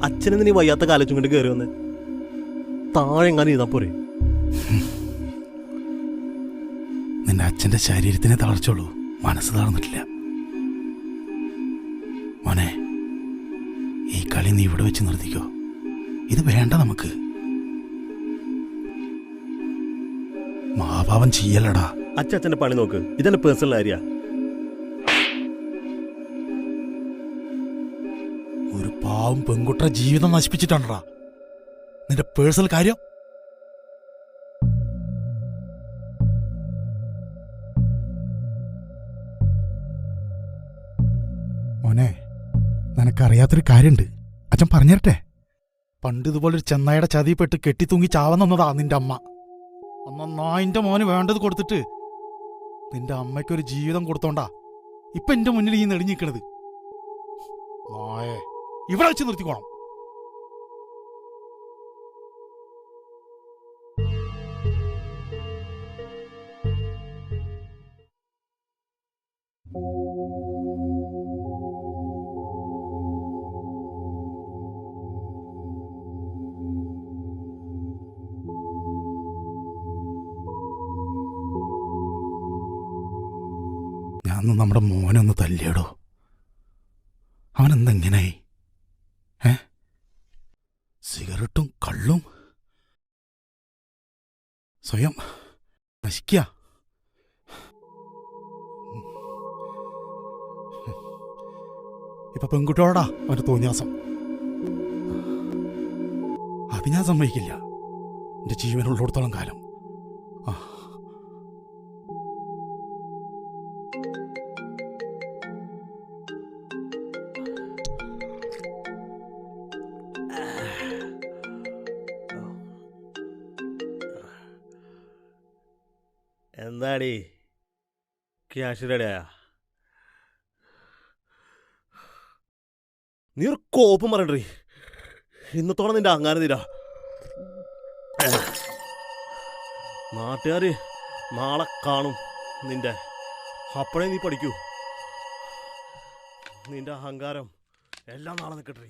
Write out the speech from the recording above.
അച്ഛനെന്ന് നീ വയ്യാത്ത കാലച്ചും കൊണ്ട് കയറി വന്ന് താഴെ എങ്ങാനും ഇരുന്നാ പോരെ? നിന്റെ അച്ഛൻ്റെ ശരീരത്തിനെ തളർച്ചുള്ളൂ, മനസ്സ് തളർന്നിട്ടില്ല. മോനെ, ഈ കളി നീ ഇവിടെ വെച്ച് നിർത്തിക്കോ. ഇത് വേണ്ട നമുക്ക്. മഹാഭാവം ചെയ്യല്ലടാ. അച്ഛൻ്റെ പണി നോക്ക്, ഇതെന്റെ പേഴ്സണൽ ഏരിയ. ഒരു പാവം പെൺകുട്ടിയുടെ ജീവിതം നശിപ്പിച്ചിട്ടാണടാ നിന്റെ പേഴ്സണൽ കാര്യം. മോനെ, നിനക്കറിയാത്തൊരു കാര്യമുണ്ട്, അച്ഛൻ പറഞ്ഞിരട്ടെ. പണ്ട് ഇതുപോലൊരു ചെന്നായുടെ ചതിപ്പെട്ട് കെട്ടിത്തൂങ്ങി ചാവന്നതാ നിന്റെ അമ്മ. നായിന്റെ മോന് വേണ്ടത് കൊടുത്തിട്ട് നിന്റെ അമ്മയ്ക്കൊരു ജീവിതം കൊടുത്തോണ്ടാ ഇപ്പൊ എന്റെ മുന്നിൽ ഈ നെളിഞ്ഞിക്കണത്. നായേ, ഇവിടെ വെച്ച് നിർത്തിക്കോണം. ഞാൻ നമ്മുടെ മോനെ ഒന്ന് തല്ലിയടോ. അവനെന്തെങ്ങനായി? സിഗരറ്റും കള്ളും സ്വയം നശിക്കുക. ഇപ്പൊ പെൺകുട്ടിയോടാ അവന്റെ തോന്നിയാസം. അത് ഞാൻ സമ്മതിക്കില്ല എന്റെ ജീവനുള്ളിടത്തോളം കാലം. എന്താടി ക്യാഷ് റെഡിയാ? നീ ഒരു കോപ്പം പറയണ്ടേ, ഇന്നത്തോടെ നിന്റെ അങ്ങാനം തീരാ. നാട്ടുകാര് നാളെ കാണും നിന്റെ, അപ്പോഴേ നീ പഠിക്കൂ. നിന്റെ അഹങ്കാരം എല്ലാം നാളെ നിൽക്കട്ടെ.